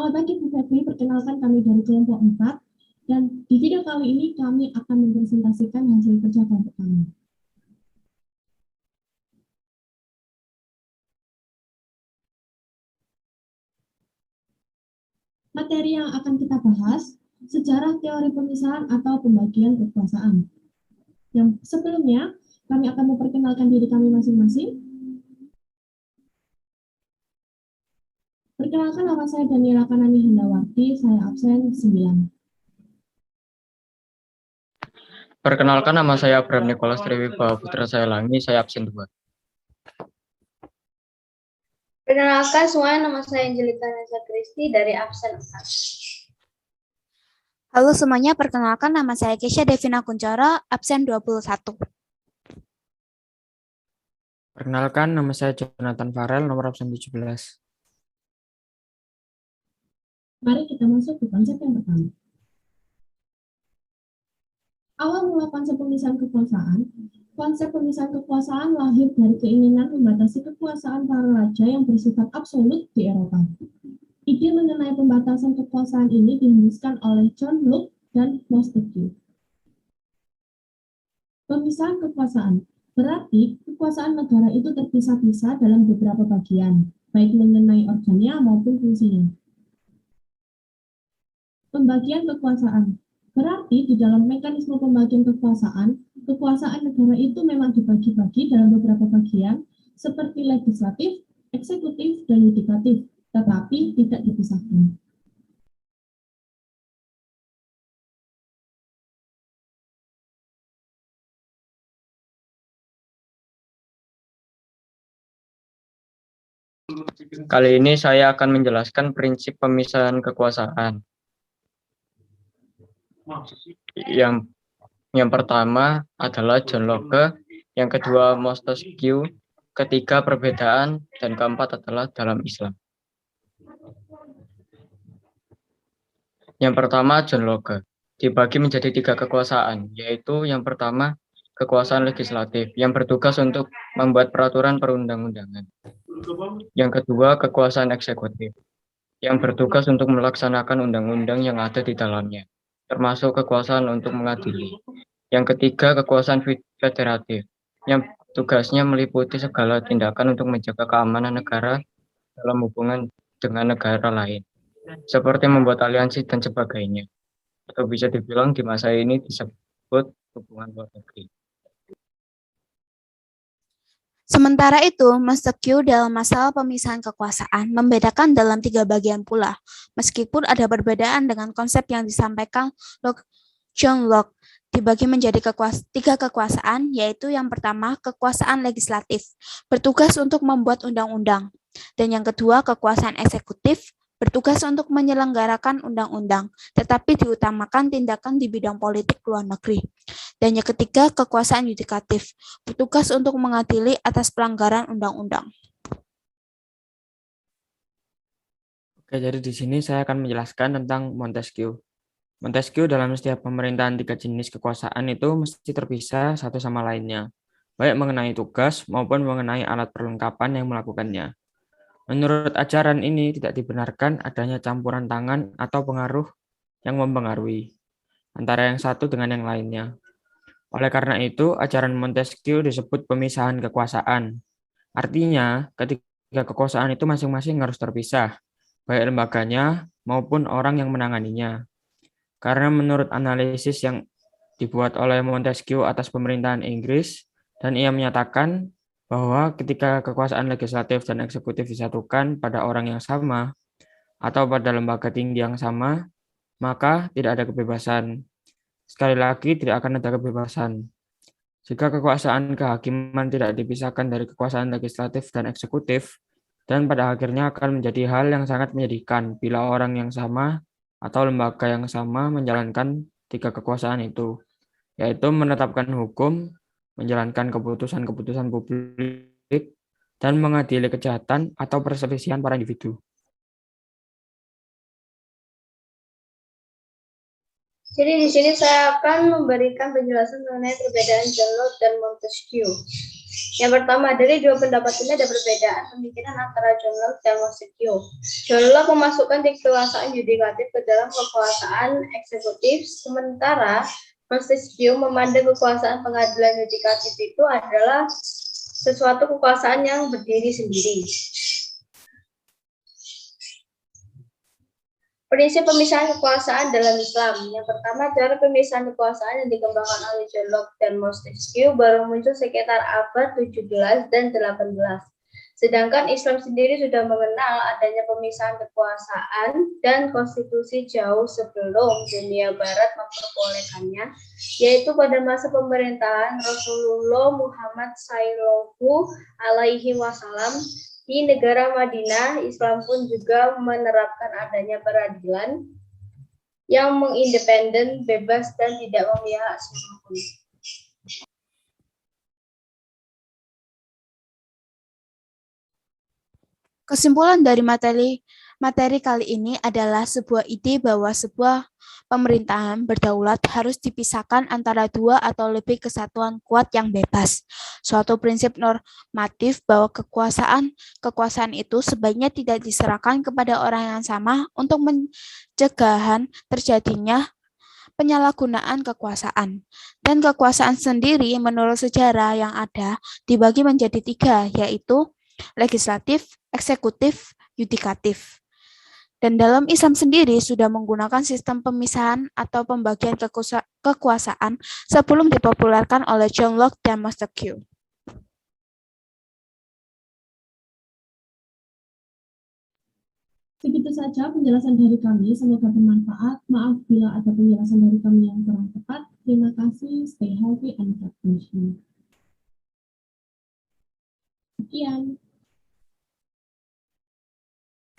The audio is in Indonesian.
Selamat pagi Bu Febri, perkenalkan kami dari kelompok 4 dan di video kali ini kami akan mempresentasikan hasil kerja kelompok kami. Materi yang akan kita bahas, sejarah teori pemisahan atau pembagian kekuasaan. Yang sebelumnya, kami akan memperkenalkan diri kami masing-masing. Perkenalkan, nama saya Daniela Kanani Hendawarti, saya absen 9. Perkenalkan, nama saya Abraham Nikolas Triwibawa Putra Sayalangi, saya absen 2. Perkenalkan semuanya, nama saya Angelika Nesa Kristi dari absen 4. Halo semuanya, perkenalkan nama saya Kesha Devina Kuncoro, absen 21. Perkenalkan, nama saya Jonathan Farel, nomor absen 17. Mari kita masuk ke konsep yang pertama. Awal mula konsep pemisahan kekuasaan. Konsep pemisahan kekuasaan lahir dari keinginan membatasi kekuasaan para raja yang bersifat absolut di Eropa. Ide mengenai pembatasan kekuasaan ini dihembuskan oleh John Locke dan Montesquieu. Pemisahan kekuasaan berarti kekuasaan negara itu terpisah-pisah dalam beberapa bagian, baik mengenai organnya maupun fungsinya. Pembagian kekuasaan berarti di dalam mekanisme pembagian kekuasaan, kekuasaan negara itu memang dibagi-bagi dalam beberapa bagian seperti legislatif, eksekutif, dan yudikatif, tetapi tidak dipisahkan. Kali ini saya akan menjelaskan prinsip pemisahan kekuasaan. Yang pertama adalah John Locke, yang kedua Montesquieu, ketiga perbedaan, dan keempat adalah dalam Islam. Yang pertama John Locke, dibagi menjadi 3 kekuasaan, yaitu yang pertama kekuasaan legislatif, yang bertugas untuk membuat peraturan perundang-undangan. Yang kedua kekuasaan eksekutif, yang bertugas untuk melaksanakan undang-undang yang ada di dalamnya, termasuk kekuasaan untuk mengadili. Yang ketiga, kekuasaan federatif, yang tugasnya meliputi segala tindakan untuk menjaga keamanan negara dalam hubungan dengan negara lain, seperti membuat aliansi dan sebagainya. Atau bisa dibilang di masa ini disebut hubungan luar negeri. Sementara itu, Montesquieu dalam masalah pemisahan kekuasaan membedakan dalam 3 bagian pula, meskipun ada perbedaan dengan konsep yang disampaikan John Locke. Dibagi menjadi 3 kekuasaan, yaitu yang pertama kekuasaan legislatif, bertugas untuk membuat undang-undang, dan yang kedua kekuasaan eksekutif, bertugas untuk menyelenggarakan undang-undang, tetapi diutamakan tindakan di bidang politik luar negeri. Dan yang ketiga, kekuasaan yudikatif, bertugas untuk mengadili atas pelanggaran undang-undang. Oke, jadi di sini saya akan menjelaskan tentang Montesquieu. Montesquieu dalam setiap pemerintahan 3 jenis kekuasaan itu mesti terpisah satu sama lainnya, baik mengenai tugas maupun mengenai alat perlengkapan yang melakukannya. Menurut ajaran ini tidak dibenarkan adanya campuran tangan atau pengaruh yang mempengaruhi antara yang satu dengan yang lainnya. Oleh karena itu, ajaran Montesquieu disebut pemisahan kekuasaan. Artinya, ketika kekuasaan itu masing-masing harus terpisah, baik lembaganya maupun orang yang menanganinya. Karena menurut analisis yang dibuat oleh Montesquieu atas pemerintahan Inggris, dan ia menyatakan bahwa ketika kekuasaan legislatif dan eksekutif disatukan pada orang yang sama atau pada lembaga tinggi yang sama, maka tidak ada kebebasan. Sekali lagi, tidak akan ada kebebasan. Jika kekuasaan kehakiman tidak dipisahkan dari kekuasaan legislatif dan eksekutif, dan pada akhirnya akan menjadi hal yang sangat menyedihkan bila orang yang sama atau lembaga yang sama menjalankan 3 kekuasaan itu, yaitu menetapkan hukum, menjalankan keputusan-keputusan publik, dan mengadili kejahatan atau perselisihan para individu. Jadi di sini saya akan memberikan penjelasan mengenai perbedaan John Locke dan Montesquieu. Yang pertama, dari dua pendapat ini ada perbedaan pemikiran antara John Locke dan Montesquieu. John Locke memasukkan kekuasaan yudikatif ke dalam kekuasaan eksekutif, sementara Montesquieu memandang kekuasaan pengadilan yudikatif itu adalah sesuatu kekuasaan yang berdiri sendiri. Prinsip pemisahan kekuasaan dalam Islam. Yang pertama, cara pemisahan kekuasaan yang dikembangkan oleh John Locke dan Montesquieu baru muncul sekitar abad 17 dan 18. Sedangkan Islam sendiri sudah mengenal adanya pemisahan kekuasaan dan konstitusi jauh sebelum dunia barat memperbolehkannya, yaitu pada masa pemerintahan Rasulullah Muhammad Sallallahu Alaihi Wasallam. Di negara Madinah, Islam pun juga menerapkan adanya peradilan yang mengindependen, bebas, dan tidak memihak siapapun. Kesimpulan dari materi kali ini adalah sebuah ide bahwa sebuah pemerintahan berdaulat harus dipisahkan antara dua atau lebih kesatuan kuat yang bebas. Suatu prinsip normatif bahwa kekuasaan itu sebaiknya tidak diserahkan kepada orang yang sama untuk mencegahan terjadinya penyalahgunaan kekuasaan. Dan kekuasaan sendiri menurut sejarah yang ada dibagi menjadi tiga, yaitu legislatif, eksekutif, yudikatif. Dan dalam Islam sendiri sudah menggunakan sistem pemisahan atau pembagian kekuasaan sebelum dipopulerkan oleh John Locke dan Montesquieu. Begitu saja penjelasan dari kami, semoga bermanfaat. Maaf bila ada penjelasan dari kami yang kurang tepat. Terima kasih, stay healthy and God bless you. Sekian.